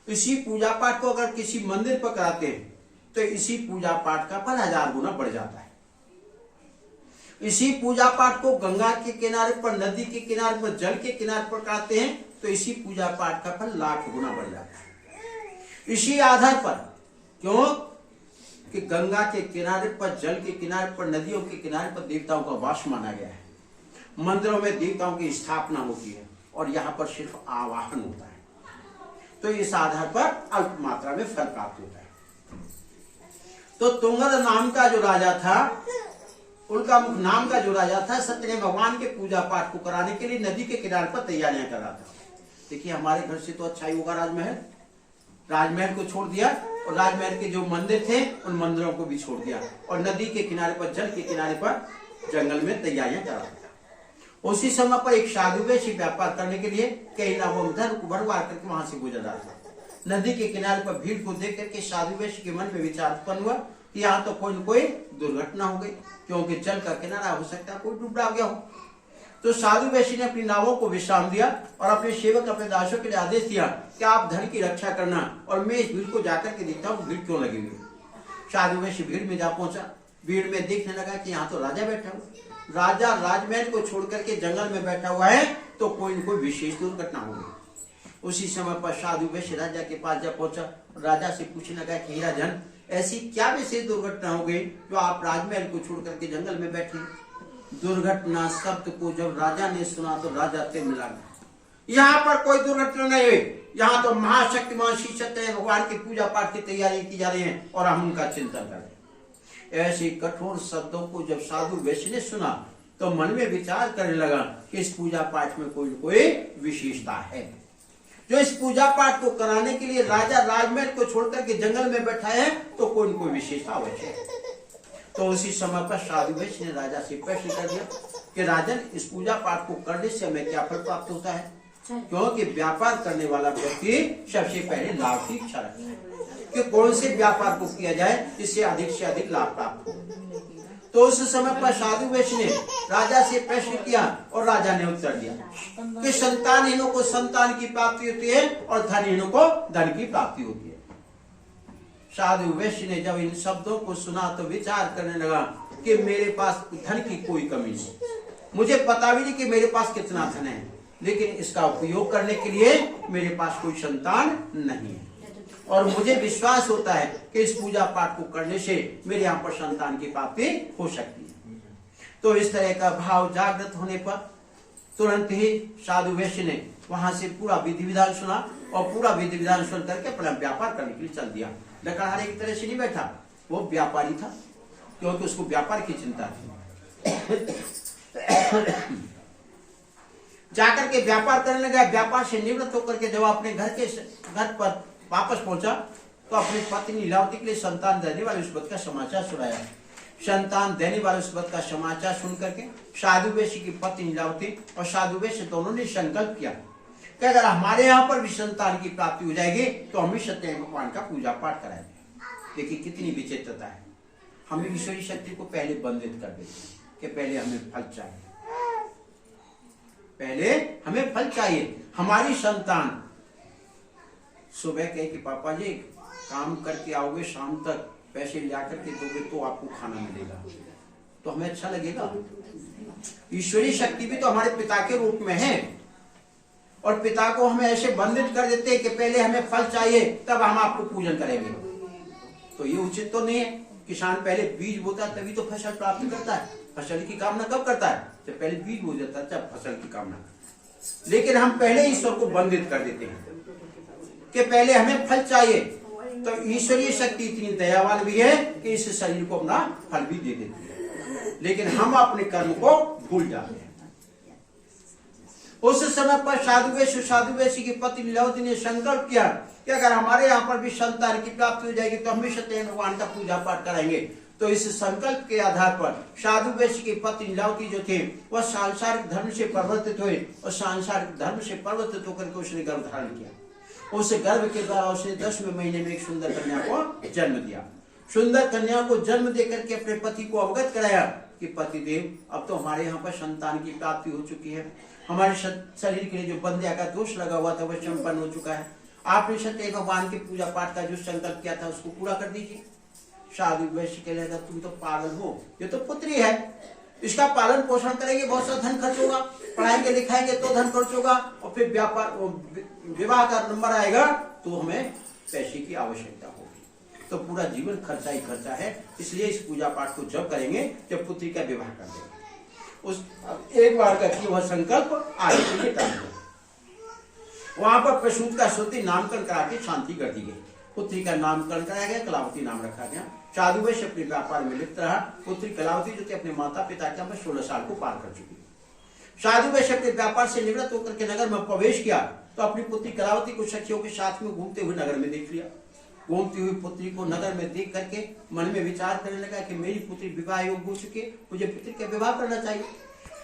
इसी पूजा पाठ को अगर किसी मंदिर पर कराते हैं तो इसी पूजा पाठ का फल 1000 गुना बढ़ जाता है। इसी पूजा पाठ को गंगा के किनारे पर, नदी के किनारे पर, जल के किनारे पर कराते हैं तो इसी पूजा पाठ का फल 1,00,000 गुना बढ़ जाता है। इसी आधार पर, क्यों कि गंगा के किनारे पर, जल के किनारे पर, नदियों के किनारे पर देवताओं का वास माना गया है। मंदिरों में देवताओं की स्थापना होती है और यहाँ पर सिर्फ आवाहन होता है, तो इस आधार पर अल्प मात्रा में फल प्राप्त होता है। तो तुंगद नाम का जो राजा था, उनका मुख नाम का जो राजा था, सत्य भगवान के पूजा पाठ को कराने के लिए नदी के किनारे पर तैयारियां कर रहा था। देखिए हमारे घर से तो अच्छा ही होगा राजमहल, राजमहल को छोड़ दिया और राजमहल के जो मंदिर थे उन मंदिरों को भी छोड़ दिया और नदी के किनारे पर, जल के किनारे पर, जंगल में तैयारियां कर रहा था। उसी समय पर एक साधु वेशी व्यापार करने के लिए कई नावों में धन को भरवा करके वहां से गुजर रहा था। नदी के किनारे पर भीड़ को देख करके साधु वेशी के मन में विचार उत्पन्न हुआ कि यहाँ तो कोई न कोई दुर्घटना हो गई, क्योंकि जल का किनारा हो सकता है कोई डूबा गया हो। तो साधु वेशी ने अपनी नावों को विश्राम दिया और अपने सेवक, अपने दासों के लिए आदेश दिया कि आप धन की रक्षा करना और मैं इस भीड़ को जाकर के देखता हूँ भीड़ क्यों लगी हुई। साधु वेशी भीड़ में जा पहुंचा। भीड़ में देखने लगा कि यहाँ तो राजा बैठा हुआ, राजा राजमहल को छोड़ करके जंगल में बैठा हुआ है, तो कोई न कोई विशेष दुर्घटना हो गई। उसी समय पर साधु वेशी राजा के पास जा पहुंचा, राजा से पूछने लगा कि राजन, ऐसी क्या विशेष दुर्घटना हो गई जो आप राजमहल को छोड़ करके जंगल में बैठे। दुर्घटना शब्द को जब राजा ने सुना तो राजा से मिला, यहाँ पर कोई दुर्घटना नहीं हुई, यहाँ तो महाशक्तिमान श्री सत्य भगवान की पूजा पाठ की तैयारी की जा रही है और हम उनका चिंतन कर रहे हैं। ऐसे कठोर शब्दों को जब साधु वैश्य ने सुना तो मन में विचार करने लगा कि इस पूजा पाठ में कोई कोई विशेषता है, जो इस पूजा पाठ को कराने के लिए राजा राजमहल को छोड़कर के जंगल में बैठा है, तो कोई न कोई विशेषता अवश्य है। तो उसी समय पर साधु वैश्य ने राजा से प्रश्न कर दिया कि राजन, इस पूजा पाठ को करने से हमें क्या फल प्राप्त होता है। क्योंकि व्यापार करने वाला व्यक्ति सबसे पहले लाभ की इच्छा रखता है कि कौन से व्यापार को किया जाए जिससे अधिक से अधिक लाभ प्राप्त हो। तो उस समय पर साधु वैश्य ने राजा से प्रश्न किया और राजा ने उत्तर दिया कि संतानहीनों को संतान की प्राप्ति होती है और धनहीनों को धन की प्राप्ति होती है। साधु वैश्य ने जब इन शब्दों को सुना तो विचार करने लगा कि मेरे पास धन की कोई कमी नहीं, मुझे पता भी नहीं कि मेरे पास कितना धन है, लेकिन इसका उपयोग करने के लिए मेरे पास कोई संतान नहीं है और मुझे विश्वास होता है कि इस पूजा पाठ को करने से मेरे यहाँ पर संतान की प्राप्ति हो सकती है। तो इस तरह का भाव जागृत होने पर तुरंत ही साधु वैश्य ने वहां से पूरा विधि विधान सुना और पूरा विधि विधान सुन करके अपना व्यापार करने के लिए चल दिया। लकड़हारे की तरह से नहीं बैठा, वो व्यापारी था, क्योंकि उसको व्यापार की चिंता थी। जाकर के व्यापार करने लगा। व्यापार से निवृत्त होकर के जब अपने घर पर वापस पहुंचा तो अपनी पत्नी लीलावती के लिए संतान देने वाले उस बात का समाचार सुनाया। संतान देने वाले उस बात का समाचार सुन करके साधु वैश्य की पत्नी लीलावती और साधु वैश्य दोनों ने संकल्प किया कि अगर हमारे यहाँ पर भी संतान की प्राप्ति हो जाएगी तो हम ही सत्य भगवान का पूजा पाठ कराएंगे। देखिए कितनी विचित्रता है। हम ईश्वरी शक्ति को पहले बंधित कर देते हैं कि पहले हमें फल चाहिए, पहले हमें फल चाहिए। हमारी संतान सुबह कहे कि पापा जी काम करके आओगे, शाम तक पैसे ला करके दोगे तो आपको खाना मिलेगा, तो हमें अच्छा लगेगा। ईश्वरी शक्ति भी तो हमारे पिता के रूप में है और पिता को हमें ऐसे बंधित कर देते हैं कि पहले हमें फल चाहिए तब हम आपको पूजन करेंगे, तो ये उचित तो नहीं है। किसान पहले बीज बोता है तभी तो फसल प्राप्त करता है। फसल की कामना कब करता है? जब पहले बीज बो जाता है तब फसल की कामना। लेकिन हम पहले ईश्वर को बंधित कर देते हैं कि पहले हमें फल चाहिए। तो ईश्वरीय शक्ति इतनी दयावान भी है कि इस शरीर को अपना फल भी दे देती है, लेकिन हम अपने कर्म को भूल जाते हैं। उस समय पर साधु वैश्य की पत्नी लीलावती ने संकल्प किया कि अगर हमारे यहाँ पर भी संतान की प्राप्ति हो जाएगी तो हम भी सत्य भगवान का पूजा पाठ कराएंगे। तो इस संकल्प के आधार पर साधु वैश्य की पत्नी लीलावती जो थे वह सांसारिक धर्म से परिवर्तित हुए और सांसारिक धर्म से परिवर्तित होकर के उसने गर्भ धारण किया। उस गर्भ के द्वारा उसने 10वें महीने में एक सुंदर कन्या को जन्म दिया। सुंदर कन्या को जन्म देकर के अपने पति को अवगत कराया कि पति देव अब तो हमारे यहाँ पर संतान की प्राप्ति हो चुकी है, हमारे शरीर के लिए जो बंध्या का दोष लगा हुआ था वह संपन्न हो चुका है। आपने सत्य भगवान के पूजा पाठ का जो संकल्प किया था उसको पूरा कर दीजिए। साधु वैश्य कह लेगा तुम तो पागल हो, ये तो पुत्री है, इसका पालन पोषण करेंगे, बहुत सा धन खर्च होगा, पढ़ाएंगे लिखाएंगे तो धन खर्च होगा, और फिर व्यापार विवाह का नंबर आएगा तो हमें पैसे की आवश्यकता होगी, तो पूरा जीवन खर्चा ही खर्चा है। इसलिए इस पूजा पाठ को जब करेंगे जब पुत्री का विवाह कर देंगे, उस एक बार का किया वह संकल्प आगे के लिए टाल दो। वहां पर प्रसूत का श्रुति नामकरण करा के शांति कर दी गई। पुत्री का नामकरण कराया गया, कलावती नाम रखा गया। साधु वैश्य अपने व्यापार में लिप्त रहा। पुत्री कलावती जो थी अपने माता पिता के 16 साल को पार कर चुकी। साधु वैश्य अपने व्यापार से निवृत्त होकर के नगर में प्रवेश किया तो अपनी पुत्री कलावती को सखियों के साथ में घूमते हुए नगर में देख लिया। घूमती हुई पुत्री को नगर में देख करके मन में विचार करने लगा कि मेरी पुत्री विवाह योग्य हो चुकी है, मुझे पुत्री का विवाह करना चाहिए।